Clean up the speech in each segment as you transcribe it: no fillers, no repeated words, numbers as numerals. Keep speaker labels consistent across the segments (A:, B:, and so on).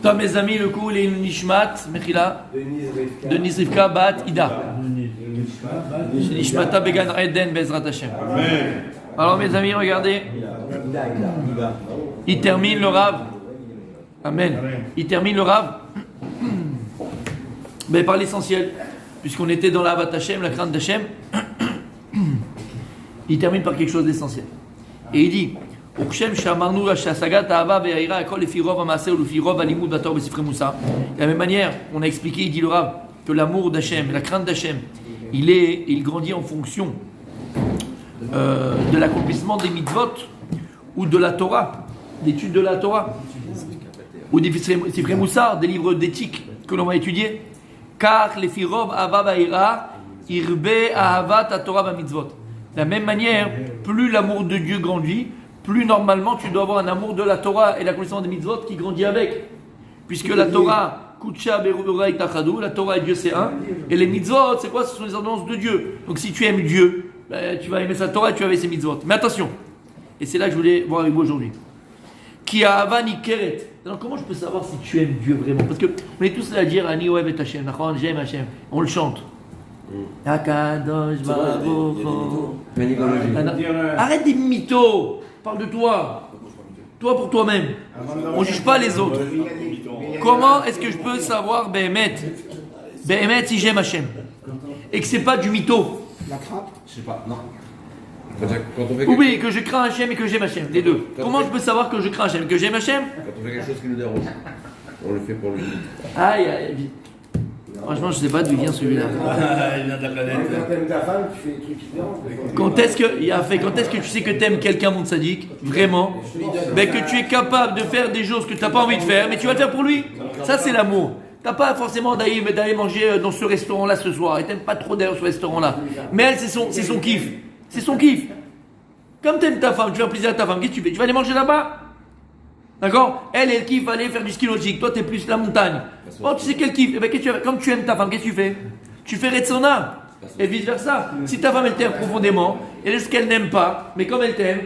A: Toi, mes amis, le cours, il est une Nishmat, Mechila, de Nisrivka Bat Ida. Nishmata Began Eden Bezrat Hashem. Alors, mes amis, regardez. Il termine le Rav. Amen. Il termine le Rav par l'essentiel. Puisqu'on était dans la Havat Hashem, la crainte d'Hashem. Il termine par quelque chose d'essentiel. Et il dit. De la même manière, on a expliqué, il dit le Rav, que l'amour d'Hachem, la crainte d'Hachem, il grandit en fonction de l'accomplissement des mitzvot ou de la Torah, d'études de la Torah, ou des Sifrei Moussar, des livres d'éthique que l'on va étudier. Car les firov ava va'ira irbe ahavat Torah va mitzvot. De la même manière, plus l'amour de Dieu grandit, plus normalement tu dois avoir un amour de la Torah et l'accomplissement des mitzvot qui grandit avec. Puisque la Torah, Kutsha Berurai Tachadou, la Torah et Dieu c'est un, et les mitzvot, c'est quoi? Ce sont les ordonnances de Dieu. Donc si tu aimes Dieu, tu vas aimer sa Torah et tu vas aimer ses mitzvot. Mais attention, et c'est là que je voulais voir avec vous aujourd'hui. Ki ahava nikeret. Alors comment je peux savoir si tu aimes Dieu vraiment? Parce qu'on est tous là à dire Ani ohev et Hashem, j'aime Hashem. On le chante. Akadosh Baruch Hu. Arrête des mythos. Parle de toi. Toi pour toi-même. On ne juge pas les autres. Comment est-ce que je peux savoir Behemet si j'aime Hashem et que c'est pas du mytho?
B: La crainte?
C: Je sais pas, non.
A: Oublie que je crains Hashem et que j'aime Hashem, les deux. Comment je peux savoir que je crains Hashem et que j'aime Hashem?
C: Quand on fait quelque chose qui nous dérange, on le fait pour lui.
A: Aïe, franchement, je sais pas d'où vient celui-là.
C: Il vient de la planète.
B: Quand t'aimes ta femme, tu fais des trucs qui te dérangent.
A: Quand est-ce que tu sais que tu aimes quelqu'un, mon sadique? Vraiment? Que tu es capable de faire des choses que tu n'as pas envie de faire, mais tu vas le faire pour lui. Ça, c'est l'amour. T'as pas forcément d'aller manger dans ce restaurant-là ce soir. Et t'aimes pas trop d'aller dans ce restaurant-là. Mais elle, c'est son kiff. C'est son kiff. Comme t'aimes ta femme, tu fais plaisir à ta femme, qu'est-ce que tu fais? Tu vas aller manger là-bas? D'accord? Elle kiffe aller faire du ski nautique. Toi, t'es plus la montagne. Oh, tu sais qu'elle kiffe. Eh ben, qu'est-ce que tu fais? Comme tu aimes ta femme, qu'est-ce que tu fais? Tu fais Retsona. Et vice-versa. Si ta femme, elle t'aime profondément, et est-ce qu'elle n'aime pas, mais comme elle t'aime,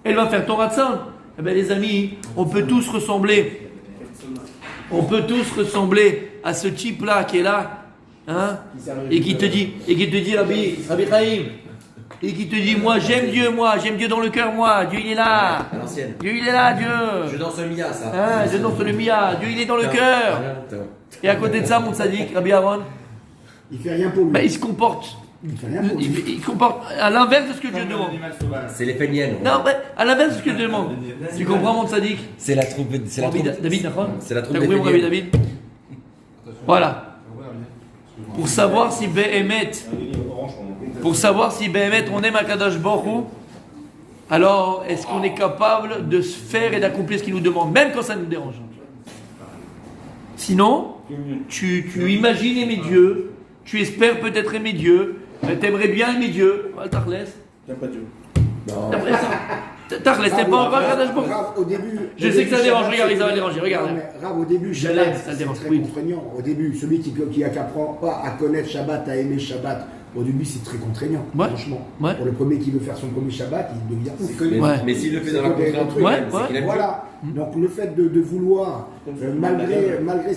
A: elle va faire ton Ratsan. Eh ben, les amis, on peut tous ressembler. On peut tous ressembler à ce type-là qui est là, hein, et qui te dit, Rabbi Chaim, et qui te dit, moi j'aime Dieu dans le cœur, moi, Dieu il est là,
C: À l'ancienne.
A: Dieu il est là, Dieu.
C: Je danse le Mia, ça.
A: Hein, je danse le Mia, Dieu il est dans le cœur. Et à côté de ça, mon sadique, Rabbi Aaron,
B: Il fait rien pour lui.
A: il se comporte.
B: Il fait rien pour lui.
A: Il comporte à l'inverse de ce que Dieu demande.
C: C'est les féniennes.
A: Non, à l'inverse de ce que Dieu demande. Tu comprends, mon sadique?
C: C'est la troupe. C'est la troupe.
A: David, d'accord?
C: C'est la troupe
A: T'as
C: des
A: compris, mon Rabbi
C: féniennes.
A: David? Voilà. Pour savoir si Behemet on aime Akadosh Baruch Hu, alors est-ce qu'on est capable de se faire et d'accomplir ce qu'il nous demande, même quand ça nous dérange? Sinon, tu imagines aimer Dieu, tu espères peut-être aimer Dieu, t'aimerais bien aimer Dieu. T'arles.
D: T'aimes pas Dieu.
A: T'aimerais ça. T'arles, t'aimes pas encore Akadosh Baruch Hu?
B: Rav, au début.
A: Je sais que ça dérange, regarde, ça va déranger, regarde.
B: Non, mais Rav, au début,
A: Je
B: Shabbat,
A: l'aime, ça
B: c'est
A: dérange,
B: très
A: oui.
B: contraignant. Au début, celui qui apprend pas à connaître Shabbat, à aimer Shabbat, au début, c'est très contraignant,
A: Ouais.
B: franchement.
A: Ouais.
B: Pour le premier qui veut faire son premier Shabbat, il devient ouf.
A: Ouais.
C: Mais s'il le fait dans la
B: C'est
C: contrainte,
B: que des
A: Ouais,
C: c'est qu'il aime
B: Voilà. Donc le fait de vouloir, malgré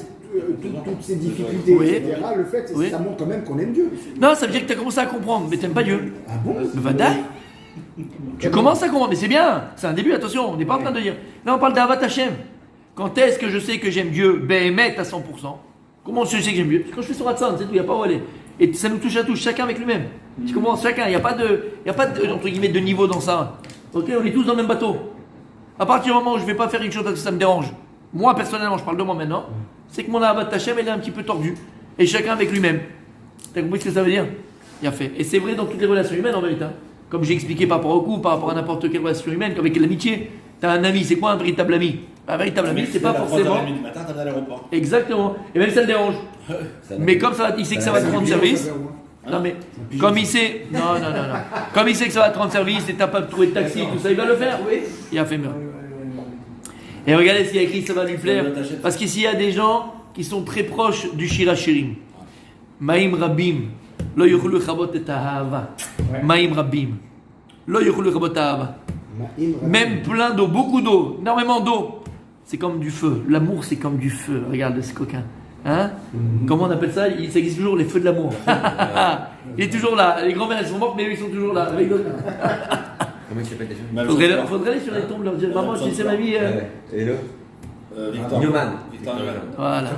B: toutes ces difficultés,
A: Oui.
B: etc., le fait,
A: Oui.
B: ça montre quand même qu'on aime Dieu.
A: Non, ça veut dire que tu as commencé à comprendre, mais t'aimes pas Dieu.
B: Ah bon?
A: Mais va d'ailleurs. Tu commences à comprendre, mais c'est bien, c'est un début, attention, on n'est pas en train de dire. Là, on parle d'Avat Hashem. Quand est-ce que je sais que j'aime Dieu? Behemet à 100%. Comment je sais que j'aime Dieu? Parce que quand je fais sur Hatsan, c'est tout, il n'y a pas où aller. Et ça nous touche à tous, chacun avec lui-même. Tu comprends? Chacun, il n'y a pas de, entre guillemets, de niveau dans ça. Ok, on est tous dans le même bateau. À partir du moment où je ne vais pas faire une chose parce que ça me dérange, moi personnellement, je parle de moi maintenant, c'est que mon Avat Hashem, elle est un petit peu tordue. Et chacun avec lui-même. T'as compris ce que ça veut dire? Il a fait. Et c'est vrai dans toutes les relations humaines en vérité. Comme j'ai expliqué par rapport au couple, par rapport à n'importe quelle relation humaine, avec l'amitié. Tu as un ami, c'est quoi un véritable ami? Un véritable ami, c'est pas forcément.
D: du matin, t'as à l'aéroport.
A: Exactement. Et même ça le dérange. Mais comme ça, il sait que ça va te rendre service. Non mais, comme il sait. Non. Comme il sait que ça va te rendre service et t'as pas trouvé de taxi, tout ça, il va le faire. Oui. Il a fait mieux. Et regardez s'il y a écrit, ça va lui plaire. Parce qu'ici, il y a des gens qui sont très proches du Shirachirim. Maïm Rabim. Lo yuchlu chabot et ahava. Maïm Rabim. Lo yuchlu chabot ahava. Même plein d'eau, beaucoup d'eau, énormément d'eau. c'est comme du feu. L'amour, c'est comme du feu. Regarde ce coquin. Hein? Comment on appelle ça? Ça existe toujours, les feux de l'amour. Il est toujours là. Les grands-mères, elles sont mortes, mais ils sont toujours là. Avec d'autres.
C: Comment il s'appelle déjà?
A: Faudrait aller sur les tombes, leur dire maman, tu sais ma vie.
C: Hello.
D: Victor
C: Newman.
A: Voilà.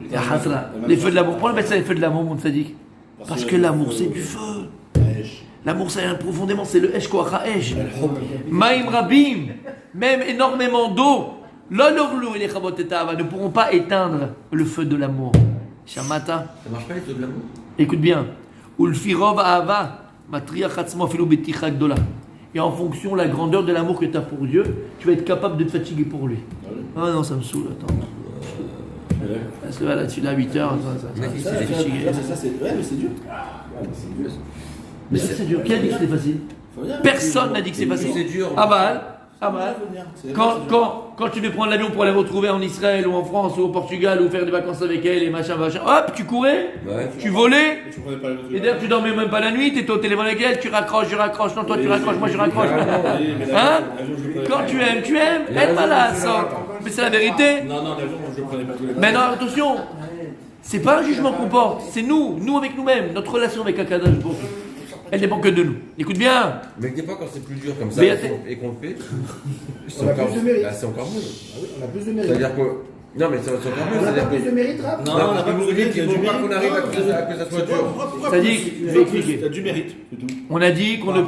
A: Ya Hasra. Les feux de l'amour. Pourquoi on appelle ça les feux de l'amour, mon sadique? Parce que l'amour, c'est du feu. L'amour, c'est profondément, c'est le Esh Koacha Esh. Maïm Rabim, même énormément d'eau, l'olorlou et les Chabot Etava ne pourront pas éteindre le feu de l'amour. Shamata.
C: Ça marche pas les feux de l'amour?
A: Écoute bien. Ulfirov Ahava, Matria Chatzmo Filu Beticha Gdola. Et en fonction de la grandeur de l'amour que tu as pour Dieu, tu vas être capable de te fatiguer pour lui. Ah non, ça me saoule, attends. Ça va là-dessus, là, à 8 heures. C'est fatigué.
D: Ouais, mais c'est dur.
A: Mais ça, c'est dur. Qui a dit que c'était facile? Personne n'a dit que c'est facile.
C: C'est dur.
A: Aval. Quand tu veux prendre l'avion pour aller retrouver en Israël ou en France ou au Portugal ou faire des vacances avec elle et machin, hop, tu courais, tu volais, et d'ailleurs tu dormais même pas la nuit, tu étais au téléphone avec elle, tu raccroches, je raccroche, non toi tu raccroches, moi je raccroche. Hein? Quand tu aimes, elle va là, ça. Mais c'est la vérité.
D: Non, l'avion, je le prenais pas tous les
A: Mais non, attention, c'est pas un jugement qu'on porte, c'est nous avec nous-mêmes, notre relation avec Akadosh Baruch Hu. Elle dépend que de nous. Écoute bien.
C: Mais des fois, quand c'est plus dur comme ça et qu'on le fait, c'est encore mieux.
B: On a plus de mérite.
C: C'est-à-dire que. Non, mais c'est encore mieux.
B: On a plus de mérite, Raph?
C: Non, on n'a pas plus de mérite. Il faut pas qu'on arrive à que ça soit dur.
A: C'est-à-dire, je vais expliquer.
D: T'as du mérite, c'est tout.
A: On a dit qu'on ne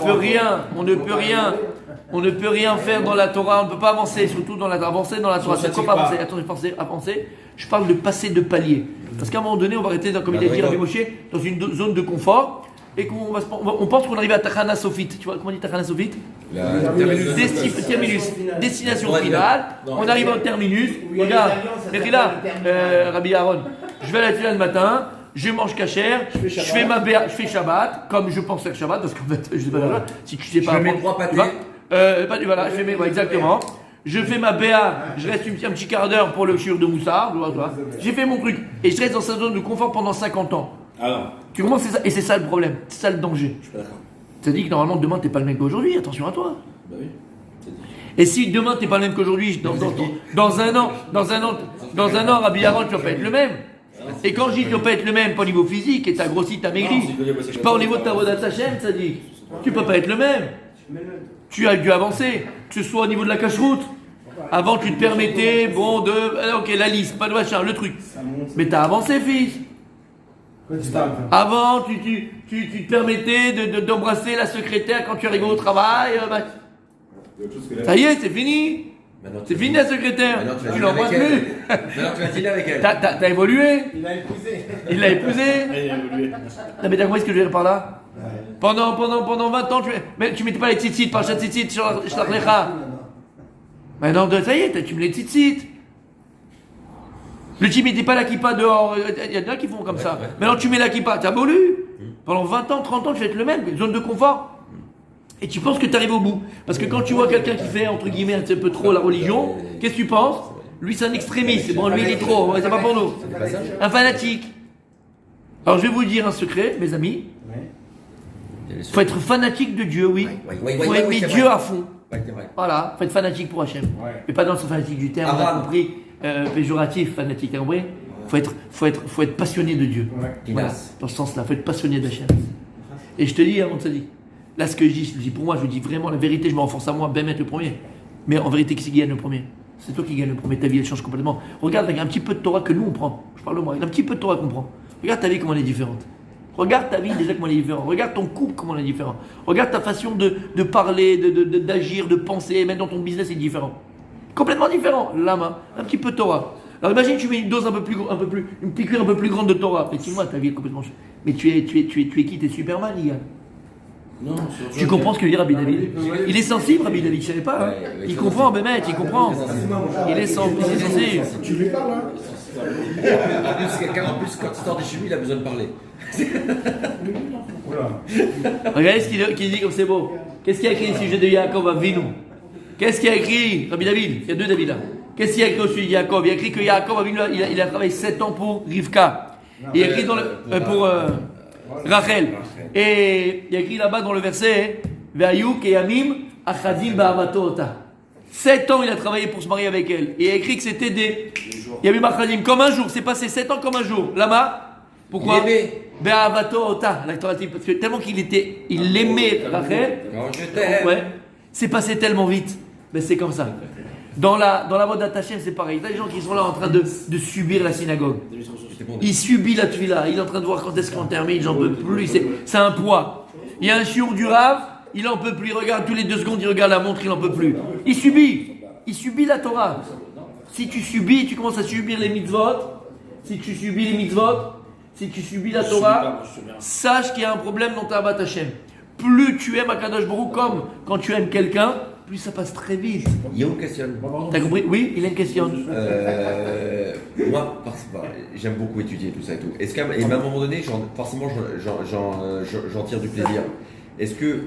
A: peut rien faire dans la Torah, on ne peut pas avancer, surtout dans la avancer dans la Torah. C'est quoi pas avancer? Attends, je parle de passer de palier. Parce qu'à un moment donné, on va arrêter, comme il a dit Rabbi Moshe, dans une zone de confort. Et on pense qu'on arrive à Tachana Sofit. Tu vois comment on dit Tachana Sofit? Terminus. Destination finale. On arrive au terminus. Regarde, Mérila, Rabbi Aaron. Je vais à la tefila le matin. Je mange kasher. Je fais ma béa. Je fais Shabbat. Comme je pense faire Shabbat. Parce qu'en fait, je sais pas. Si tu sais pas.
C: Je mets 3 pâtés.
A: Voilà, je fais mes. Exactement. Je fais ma BA, je reste un petit quart d'heure pour le shiur de Moussard. J'ai fait mon truc. Et je reste dans sa zone de confort pendant 50 ans.
D: Alors.
A: Tu comprends, c'est ça, et c'est ça le problème, c'est ça le danger.
D: Je suis pas d'accord.
A: Ça dit que normalement demain t'es pas le même qu'aujourd'hui, attention à toi.
D: Bah oui.
A: Et si demain t'es pas le même qu'aujourd'hui, dans un an, Rabbi Aaron, tu vas pas être le même. Et quand je dis que tu vas pas être le même, pas au niveau physique, et t'as grossi, t'as maigri, je parle au niveau de ta vodat Hashem, ça dit, tu peux pas être le même. Tu as dû avancer, que ce soit au niveau de la cache-route. Avant tu te permettais, ok, la liste, pas de machin, le truc. Mais t'as avancé, fils. Avant, tu te permettais d'embrasser la secrétaire quand tu arrivais au travail. Ça y est, c'est fini. C'est fini la secrétaire. Tu l'embrasses plus.
C: Maintenant, tu vas dîner avec elle.
A: T'as évolué. Il l'a épousé. Non, mais t'as compris ce que je veux dire par là? Pendant 20 ans, tu mettais pas les tzitzit, par chat tzitzit, shlach lecha. Maintenant, ça y est, tu mets les tzitzit. Le type n'était pas la kippa dehors, il y en a qui font comme ça. Maintenant tu mets la kippa, t'as évolué. Pendant 20 ans, 30 ans, tu vas être le même, zone de confort. Et tu penses que tu arrives au bout. Parce que quand tu vois quelqu'un qui fait, entre guillemets, un petit peu trop la religion, qu'est-ce que tu penses? Lui c'est un extrémiste, bon lui il est trop, c'est pas pour nous. Un fanatique. Alors je vais vous dire un secret, mes amis. Il faut être fanatique de Dieu, oui. Il faut aimer Dieu à fond. Voilà, il faut être fanatique pour Hachem. Mais pas dans le sens fanatique du terme, on a compris. Péjoratif, fanatique, t'as compris? Faut être passionné de Dieu. Voilà, dans ce sens-là, faut être passionné d'Hachem. Et je te dis, avant de ça dit, là ce que je dis pour moi, je dis vraiment la vérité, je m'enfonce à moi, Ben être le premier. Mais en vérité, qui c'est qui gagne le premier? C'est toi qui gagne le premier, ta vie elle change complètement. Regarde avec un petit peu de Torah que nous on prend. Je parle de moi, avec un petit peu de Torah qu'on prend. Regarde ta vie comment elle est différente. Regarde ta vie déjà comment elle est différente. Regarde ton couple comment elle est différente. Regarde ta façon de parler, d'agir, de penser, même dans ton business c'est différent. Complètement différent, lama, un petit peu de Torah. Alors imagine tu mets une dose une piqûre un peu plus grande de Torah. Effectivement, ta vie est complètement. Mais tu es qui? T'es Superman, les gars.
D: Non,
A: tu comprends ce que dit Rabbi David? Il est sensible, Rabbi David, je savais pas. Hein. Il comprend, Bémet, il comprend. Il est sensible.
B: Tu lui parles, hein?
C: En plus, quand il sort des chevilles, il a besoin de parler.
A: Regardez ce qu'il dit comme c'est beau. Qu'est-ce qu'il y a écrit au sujet de Yaakov Avinu? Qu'est-ce qu'il y a écrit, Rabbi David? Il y a deux David là. Qu'est-ce qu'il y a écrit au sujet de Yaakov? Il y a écrit que Yaakov Avinu, il a travaillé 7 ans pour Rivka. Il y a écrit pour Rachel. Et il y a écrit là-bas dans le verset Ve'ayuk et Yamim achadim ba'avato ota. 7 ans il a travaillé pour se marier avec elle. Et il a écrit que c'était des. Il y a eu Machadim comme un jour. C'est passé 7 ans comme un jour. Lama, pourquoi? Be'avato ota. Parce que tellement il aimait Rachel.
C: Quand je t'aime.
A: Ouais. C'est passé tellement vite. Mais c'est comme ça. Dans la mode d'Atachem, c'est pareil. Il y a des gens qui sont là en train de subir la synagogue. Il subit la tuila. Il est en train de voir quand est-ce qu'on termine. J'en peux plus. C'est un poids. Il y a un chiour du Rav. Il en peut plus. Il regarde tous les 2 secondes. Il regarde la montre. Il en peut plus. Il subit. Il subit la Torah. Si tu subis, tu commences à subir les mitzvot. Si tu subis les mitzvot, si tu subis la Torah, sache qu'il y a un problème dans ta Avat Hashem. Plus tu aimes Akadosh Baruch comme quand tu aimes quelqu'un, plus ça passe très vite.
C: Il y a une question.
A: T'as compris? Oui, il a une question.
C: Moi, j'aime beaucoup étudier tout ça et tout. Est-ce qu'à un moment donné, forcément, j'en tire du plaisir. Est-ce que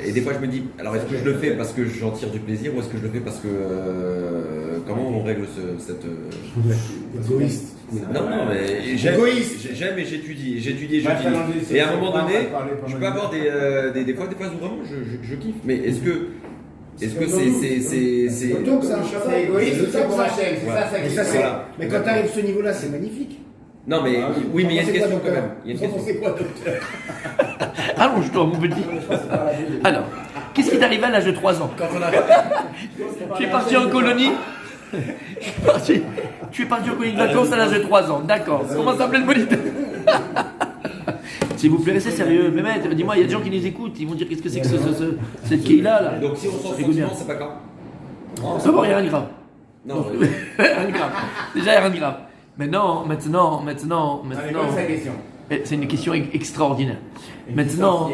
C: et des fois je me dis, alors est-ce que je le fais parce que j'en tire du plaisir ou est-ce que je le fais parce que comment on règle cette
B: Égoïste.
C: Non, mais j'aime et j'étudie. Et à un moment donné, je peux avoir des fois où vraiment je kiffe. Mais est-ce que c'est
B: Donc c'est égoïste, c'est pour Hachem, c'est ça.
C: Voilà.
B: Mais quand tu arrives à ce niveau-là, c'est magnifique.
C: Non mais oui, mais il y a une question quand même. Il y a une question.
B: C'est quoi, docteur?
A: Allonge-toi, mon petit. Alors, qu'est-ce qui t'est arrivé à l'âge de 3 ans? Tu es parti en colonie. Tu es parti en colonie de vacances à l'âge de 3 ans. D'accord. Comment s'appelait le moniteur? S'il vous plaît, restez sérieux. Mais maître, dis-moi, il y a des gens qui nous écoutent. Ils vont dire qu'est-ce que c'est que cette Keïla là.
C: Donc si on s'en fout, c'est pas grave.
A: Ça va, il n'y a rien de grave.
C: Non.
A: Rien de grave. Déjà, il n'y a rien de grave. Maintenant.
B: C'est la question.
A: C'est une question extraordinaire. Maintenant,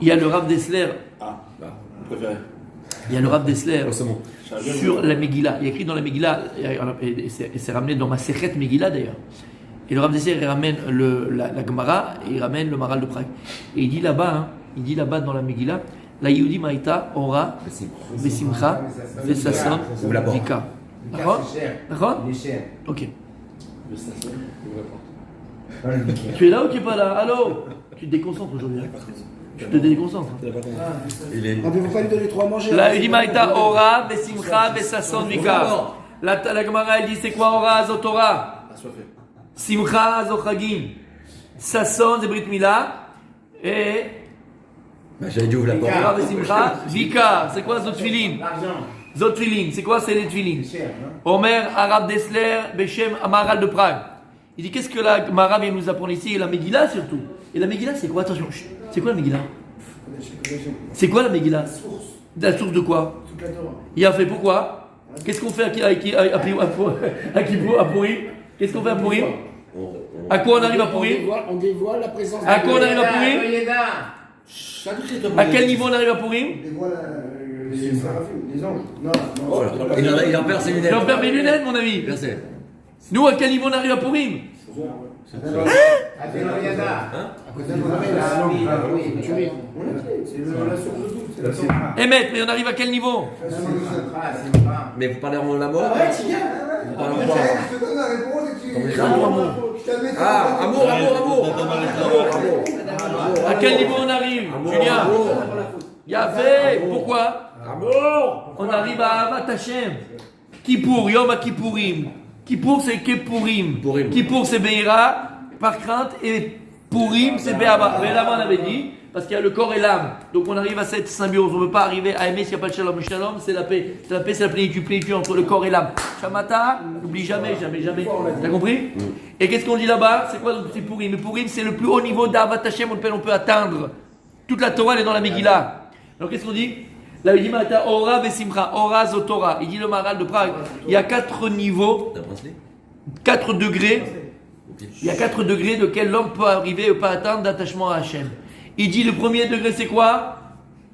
A: il y a le Rav Dessler.
D: Préféré.
A: Il y a le Rav Dessler
C: C'est bon.
A: sur la Megillah. Il y a écrit dans la Megillah, et c'est ramené dans ma Sechet Megillah d'ailleurs. Et le Rav Dessler, il ramène la Gemara et il ramène le Maral de Prague. Et il dit là-bas dans la Megillah, la Yehudi Maïta Ora, Besimcha, Vesasson, Vika. D'accord? Ok. Tu es là ou tu es pas là? Allô? Tu te déconcentres aujourd'hui. Tu te déconcentres.
C: Il est.
B: On ne peut pas lui donner 3 à manger.
A: La Yehudi Maïta Ora, Besimcha, Vesasson, Vika. La Gemara, elle dit c'est quoi Ora, Zotora? Simcha, Zochagim. Sasson, c'est Brit Mila. Et.
C: J'avais dû ouvrir la porte.
A: Ora, Besimcha, Vika. C'est quoi Zotfilin? Zotfilin, c'est quoi? C'est les Tfilin. Omer, Arabe Dessler, Beshem, Amaral de Prague. Il dit qu'est-ce que la Gemara vient nous apprendre ici? Et la Megillah surtout. Et la Megillah, c'est quoi? Attention, c'est quoi la Megillah? C'est quoi la Megillah? La source de quoi? Il a fait pourquoi? Qu'est-ce qu'on fait à Purim? Qu'est-ce qu'on fait à Purim? À quoi on arrive à Purim?
B: On dévoile la présence.
A: À quoi on arrive à Purim? À quel niveau on arrive à Purim?
B: On dévoile les anges. Non.
C: Il en perd ses lunettes.
A: Il en perd mes lunettes, mon ami. Nous, à quel niveau on arrive à Purim? Émet, mais on arrive à quel niveau?
C: Mais vous parlez en la mort? Vous parlez en quoi? Amour.
A: À quel niveau on arrive, Julien? Yafé, pourquoi? On arrive à Avat Hashem. Kippour, Yom HaKippourim. Kippour, c'est Kippurim. Kippour, c'est Beira, par crainte, et Purim, c'est Be'ava. Be'ava, on avait dit, parce qu'il y a le corps et l'âme. Donc on arrive à cette symbiose. On ne peut pas arriver à aimer s'il n'y a pas de shalom. Shalom, c'est la paix. C'est la paix, c'est la plénitude entre le corps et l'âme. Shamata, n'oublie jamais. T'as compris? Et qu'est-ce qu'on dit là-bas? C'est quoi? C'est Purim. Mais Purim, c'est le plus haut niveau d'Avat Hashem auquel on peut atteindre. Toute la Torah, elle est dans la Megillah. Alors qu'est-ce qu'on dit? Là, il dit Ora Besimcha, Ora Zotora. Il dit le Maral de Prague. Il y a 4 niveaux, 4 degrés. Il y a 4 degrés de quel l'homme peut arriver ou pas atteindre d'attachement à Hachem. Il dit le premier degré, c'est quoi?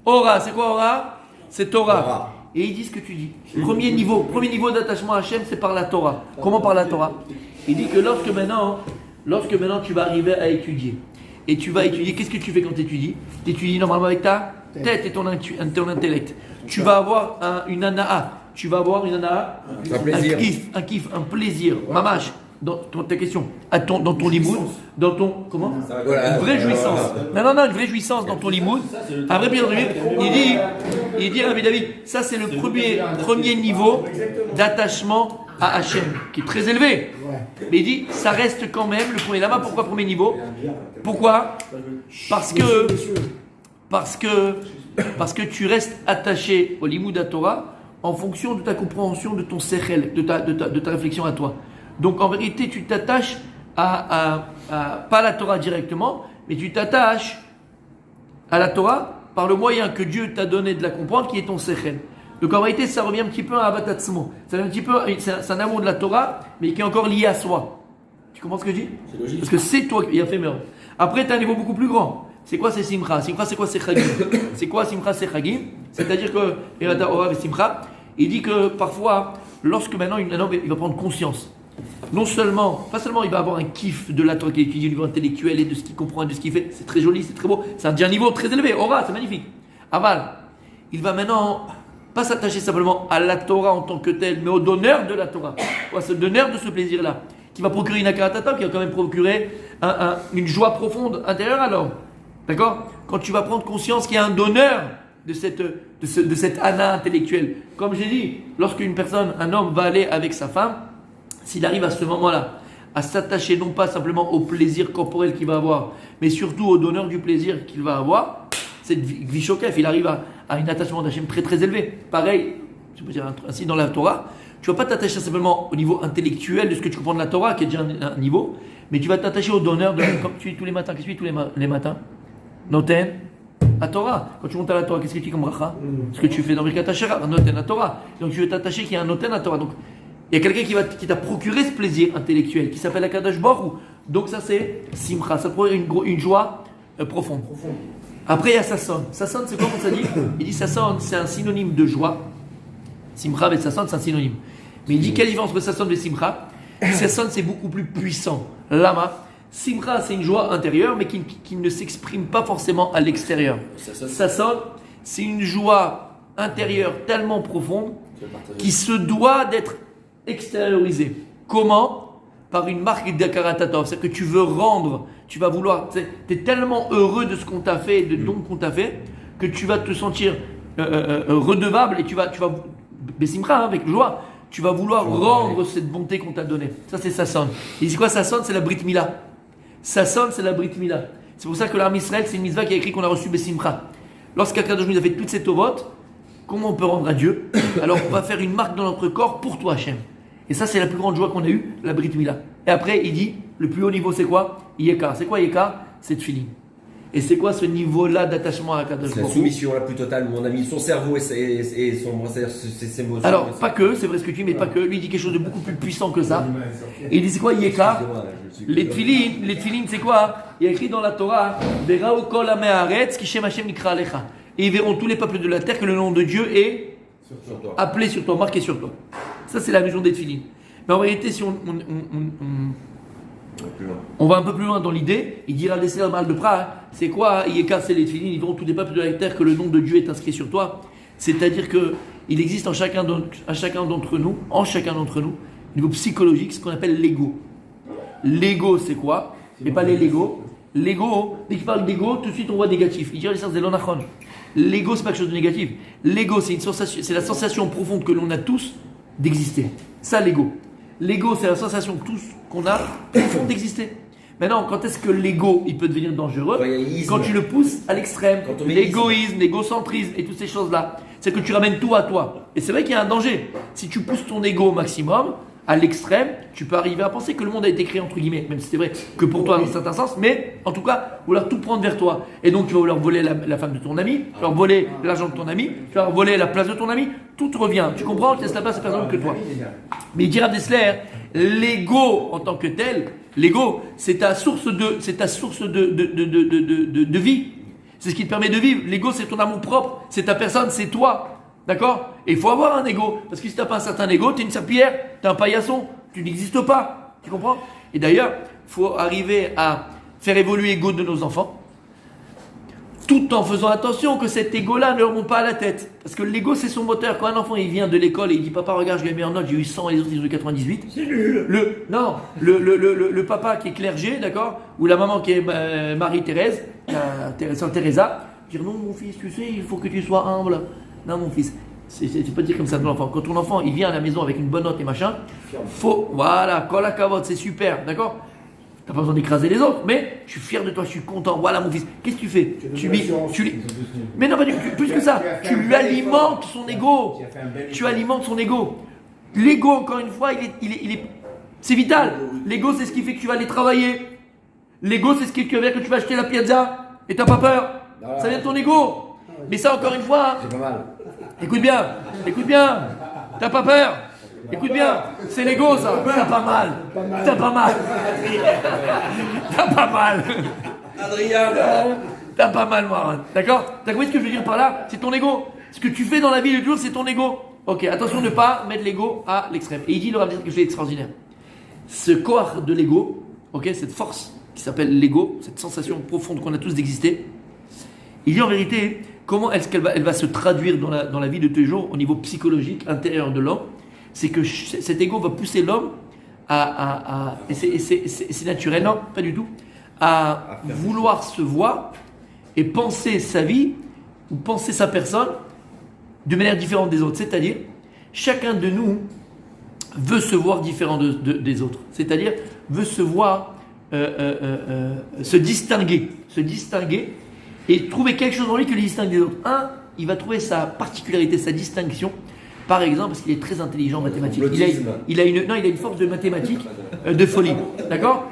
A: Ora. C'est quoi Ora? C'est Torah. Et il dit ce que tu dis. Premier niveau d'attachement à Hachem, c'est par la Torah. Comment par la Torah? Il dit que lorsque maintenant tu vas arriver à étudier, et tu vas étudier, qu'est-ce que tu fais quand tu étudies? Tu étudies normalement avec ta tête et ton intellect. Tu vas avoir une ana'a. Un kiff, un plaisir. Mamash, dans ta question, dans ton limoud, dans ton. Comment? Une vraie jouissance. Non, une vraie jouissance dans ton limoud. Un vrai plaisir. Il dit Il dit Rabbi David, ça c'est le premier niveau d'attachement à Hachem, qui est très élevé. Mais il dit, ça reste quand même le premier lama. Pourquoi premier niveau? Pourquoi? Parce que tu restes attaché au Limud Torah en fonction de ta compréhension de ton sechel, de ta réflexion à toi. Donc en vérité, tu t'attaches pas à la Torah directement, mais tu t'attaches à la Torah par le moyen que Dieu t'a donné de la comprendre, qui est ton sechel. Donc en réalité, ça revient un petit peu à Abatatzmo. C'est un amour de la Torah, mais qui est encore lié à soi. Tu comprends ce que je dis?
D: C'est logique.
A: Parce que c'est toi qui as fait meurtre. Après, tu as un niveau beaucoup plus grand. C'est quoi, c'est Simcha? Simcha, c'est quoi, c'est Chagim? C'est quoi, Simcha, c'est Chagim? C'est-à-dire que, Simcha, il dit que parfois, lorsque maintenant un homme il va prendre conscience, pas seulement il va avoir un kiff de la Torah qu'il étudie au niveau intellectuel et de ce qu'il comprend et de ce qu'il fait, c'est très joli, c'est très beau, c'est un niveau très élevé, aura, c'est magnifique. Aval, il va maintenant pas s'attacher simplement à la Torah en tant que telle, mais au donneur de la Torah, à ce donneur de ce plaisir-là, qui va procurer une akaratata, qui va quand même procurer une joie profonde intérieure à l'homme. D'accord? Quand tu vas prendre conscience qu'il y a un donneur de cette ana intellectuelle. Comme j'ai dit, lorsqu'une personne, un homme va aller avec sa femme, s'il arrive à ce moment-là à s'attacher non pas simplement au plaisir corporel qu'il va avoir, mais surtout au donneur du plaisir qu'il va avoir, c'est Vishokef, il arrive à une attachement d'Hachem très très élevé. Pareil, je peux dire ainsi dans la Torah, tu ne vas pas t'attacher simplement au niveau intellectuel de ce que tu comprends de la Torah, qui est déjà un niveau, mais tu vas t'attacher au donneur comme tu es tous les matins. Qu'est-ce que tu fais tous les matins? Noten à Torah. Quand tu montes à la Torah, qu'est-ce que tu dis comme bracha? Ce que tu fais dans Birkat HaShara, Noten à Torah. Donc tu veux t'attacher qu'il y a un Noten à Torah. Donc il y a quelqu'un qui t'a procuré ce plaisir intellectuel, qui s'appelle Akadosh Baruch Hu. Donc ça c'est Simcha, ça procure une joie profonde. Après il y a Sasson. Sasson c'est quoi qu'on ça dit? Il dit Sasson c'est un synonyme de joie. Simcha et Sasson c'est un synonyme. Mais il dit quelle différence entre Sasson et Simcha? Sasson c'est beaucoup plus puissant. Lama. Simcha, c'est une joie intérieure, mais qui ne s'exprime pas forcément à l'extérieur. Sasson, c'est une joie intérieure tellement profonde qui se doit d'être extériorisée. Comment? Par une marque d'akaratatov. C'est-à-dire que tu veux rendre, tu vas vouloir, tu es tellement heureux de ce qu'on t'a fait, de don qu'on t'a fait, que tu vas te sentir redevable et tu vas Simcha, avec joie, tu vas vouloir rendre cette bonté qu'on t'a donnée. Ça, c'est Sasson. Et c'est quoi Sasson? C'est la Brit Mila. Sasson, c'est la Brit Mila. C'est pour ça que l'armée Israël, c'est une mitzvah qui a écrit qu'on a reçu Besimcha. Lorsqu'Akadosh nous a fait toutes ces tovot, comment on peut rendre à Dieu? Alors on va faire une marque dans notre corps pour toi, Hachem. Et ça, c'est la plus grande joie qu'on a eue, la Brit Mila. Et après, il dit, le plus haut niveau, c'est quoi? Yeka. C'est quoi Yeka? C'est Tfilin. Et c'est quoi ce niveau-là d'attachement à Akadosh?
C: C'est la soumission la plus totale, mon ami. Son cerveau et ses émotions.
A: Alors, pas que, c'est vrai ce que tu dis, mais pas que. Lui, il dit quelque chose de beaucoup plus puissant que ça. Et il dit, c'est quoi Yeka? Les Tfilin, c'est quoi? Il y a écrit dans la Torah, Verao kol amei haaretz ki shem Hashem nikra alecha. Et ils verront tous les peuples de la terre que le nom de Dieu est appelé sur toi, marqué sur toi. Ça, c'est la vision des Tfilin. Mais en réalité, si on va un peu plus loin dans l'idée, il dira laisser le mal de Prague, c'est quoi? Yeka, c'est les Tfilin, ils verront tous les peuples de la terre que le nom de Dieu est inscrit sur toi. C'est-à-dire qu'il existe en chacun d'entre nous, au niveau psychologique, ce qu'on appelle l'ego. L'ego, c'est quoi? Mais pas les Lego. L'ego, dès qu'il parle d'ego, tout de suite on voit négatif. Il dit c'est l'onachon. L'ego, c'est pas quelque chose de négatif. L'ego, c'est la sensation profonde que l'on a tous d'exister. Ça, l'ego. L'ego, c'est la sensation tous qu'on a profonde d'exister. Maintenant, quand est-ce que l'ego il peut devenir dangereux? Quand tu le pousses à l'extrême. L'égoïsme, l'égocentrisme et toutes ces choses-là. C'est que tu ramènes tout à toi. Et c'est vrai qu'il y a un danger. Si tu pousses ton ego au maximum, à l'extrême, tu peux arriver à penser que le monde a été créé entre guillemets, même si c'est vrai que pour toi dans un certain sens, mais en tout cas, vouloir tout prendre vers toi. Et donc tu vas vouloir voler la femme de ton ami, tu vas vouloir voler l'argent de ton ami, tu vas vouloir voler la place de ton ami, tout te revient. Tu comprends? Tu laisses la place à personne que toi. Mais il dira Dessler, l'ego en tant que tel, l'ego, c'est ta source de vie. C'est ce qui te permet de vivre. L'ego, c'est ton amour propre, c'est ta personne, c'est toi. D'accord? Et il faut avoir un ego. Parce que si tu n'as pas un certain ego, tu es une serpillière, tu es un paillasson, tu n'existes pas. Tu comprends? Et d'ailleurs, il faut arriver à faire évoluer l'ego de nos enfants, tout en faisant attention que cet ego-là ne remonte pas à la tête. Parce que l'ego, c'est son moteur. Quand un enfant il vient de l'école et il dit papa, regarde, je lui ai mis en note, j'ai eu 100 et les autres ils ont eu 98.
D: C'est nul.
A: Le papa qui est clergé, d'accord? Ou la maman qui est Marie-Thérèse, Sainte Teresa, dire non, mon fils, tu sais, il faut que tu sois humble. Non, mon fils, c'est pas dire comme ça de l'enfant. Quand ton enfant il vient à la maison avec une bonne note et machin, faut, voilà, kol hakavod, c'est super, d'accord? T'as pas besoin d'écraser les autres, mais je suis fier de toi, je suis content. Voilà mon fils. Qu'est-ce que tu fais? Mais non, pas plus que ça. Tu lui alimentes son ego. Tu alimentes son ego. L'ego, encore une fois, c'est vital. L'ego, c'est ce qui fait que tu vas aller travailler. L'ego, c'est ce qui fait que tu vas acheter la pizza et t'as pas peur. Ça vient de ton ego. Mais ça, encore une fois,
B: C'est pas mal.
A: écoute bien. T'as pas peur. Écoute bien, c'est l'ego ça. T'as pas mal. T'as pas mal.
C: Adrien
A: T'as pas mal, Mohamed. D'accord? T'as compris ce que je veux dire par là? C'est ton ego. Ce que tu fais dans la vie le jour, c'est ton ego. Ok, attention de ne pas mettre l'ego à l'extrême. Et il dit, il aura dit quelque chose d'extraordinaire. Ce corps de l'ego, ok, cette force qui s'appelle l'ego, cette sensation profonde qu'on a tous d'exister, il dit en vérité, comment est-ce qu'elle va se traduire dans la vie de tous les jours au niveau psychologique, intérieur de l'homme? C'est que cet ego va pousser l'homme et c'est naturel, non, pas du tout, à vouloir se voir et penser sa vie ou penser sa personne de manière différente des autres. C'est-à-dire, chacun de nous veut se voir différent des autres. C'est-à-dire, veut se voir se distinguer et trouver quelque chose en lui qui le distingue des autres. Il va trouver sa particularité, sa distinction. Par exemple, parce qu'il est très intelligent en mathématiques. Il a une force de mathématiques de folie. D'accord?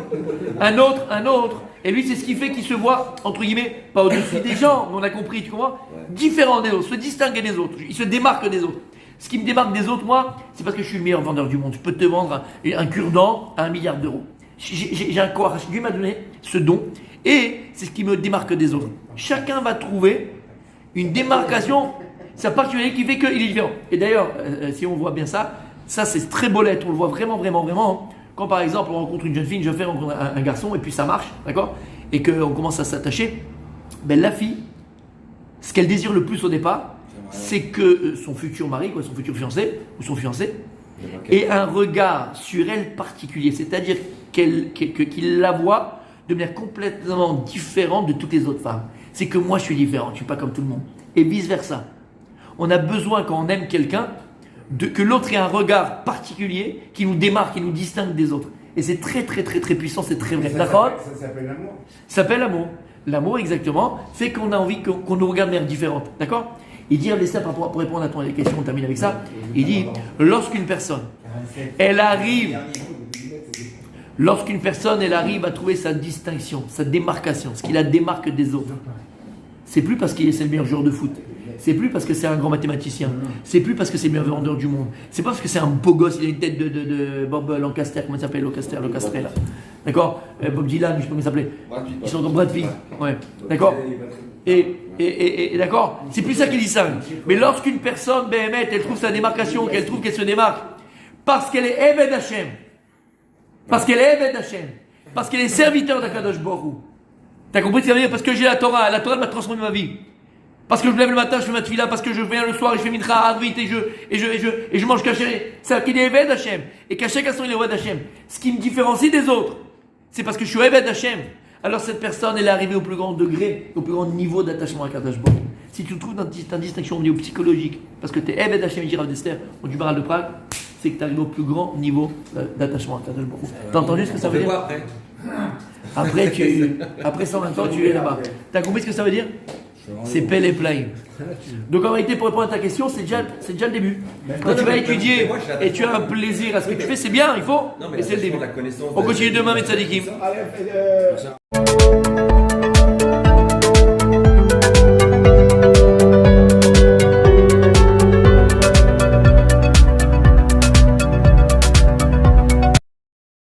A: Un autre. Et lui, c'est ce qui fait qu'il se voit, entre guillemets, pas au-dessus des gens, mais on a compris, tu comprends? Différent des autres, se distinguer des autres. Il se démarque des autres. Ce qui me démarque des autres, moi, c'est parce que je suis le meilleur vendeur du monde. Je peux te vendre un cure-dent à 1 milliard d'euros. J'ai un corps, Dieu m'a donné ce don. Et c'est ce qui me démarque des autres. Chacun va trouver une démarcation, sa particularité qui fait qu'il est différent. Et d'ailleurs, si on voit bien ça c'est très bolette, on le voit vraiment. Quand par exemple on rencontre une jeune fille, rencontre un garçon et puis ça marche, d'accord? Et qu'on commence à s'attacher, ben la fille, ce qu'elle désire le plus au départ, c'est que son futur mari, son futur fiancé ou son fiancé, ait un regard sur elle particulier, c'est-à-dire qu'il la voit de manière complètement différente de toutes les autres femmes. C'est que moi je suis différent, je ne suis pas comme tout le monde. Et vice versa. On a besoin, quand on aime quelqu'un, que l'autre ait un regard particulier qui nous démarque, qui nous distingue des autres. Et c'est très puissant, c'est très vrai. D'accord?
B: Ça s'appelle l'amour.
A: Ça s'appelle l'amour. L'amour, exactement, fait qu'on a envie qu'on nous regarde de manière différente. D'accord? Il dit, regardez ça pour répondre à ton question, on termine avec ça. Il dit, lorsqu'une personne, elle arrive à trouver sa distinction, sa démarcation, ce qui la démarque des autres, c'est plus parce qu'il est le meilleur joueur de foot. C'est plus parce que c'est un grand mathématicien. C'est plus parce que c'est le meilleur vendeur du monde. C'est pas parce que c'est un beau gosse. Il a une tête de Bob Lancaster. Comment il s'appelle? Lancaster là. D'accord? Bob Dylan, je sais pas comment il s'appelait. Ils sont dans Brad Pitt. Ouais. D'accord? Et d'accord? C'est plus ça qui distingue. Mais lorsqu'une personne, BMT, elle trouve sa démarcation, qu'elle trouve qu'elle se démarque, parce qu'elle est Eved Hashem. Parce qu'elle est serviteur d'Akadosh Baruch Hu. T'as compris ce que ça veut dire? Parce que j'ai la Torah m'a transformé ma vie. Parce que je me lève le matin, je fais ma tefila, parce que je viens le soir et je fais mincha adrit et je mange caché. C'est qu'il est Eved Hashem. Et qu'à chaque instant il est Eved Hashem. Ce qui me différencie des autres, c'est parce que je suis Eved Hashem. Alors cette personne, elle est arrivée au plus grand degré, au plus grand niveau d'attachement à Kadosh Baruch Hu. Si tu trouves ta distinction au niveau psychologique, parce que tu es Eved Hashem, dit Rav Dester, au du Baral de Prague, c'est que tu arrives au plus grand niveau d'attachement à Kadosh Baruch Hu. T'as entendu ce que ça veut dire? Après ça, en même temps, tu es là-bas. T'as compris ce que ça veut dire? C'est Pele Plaim. Donc en réalité, pour répondre à ta question, c'est déjà le début. Quand tu vas étudier et tu as un plaisir à ce que tu fais, c'est bien, il faut. Mais c'est le début. On continue demain, Metzadikim.
B: Allez,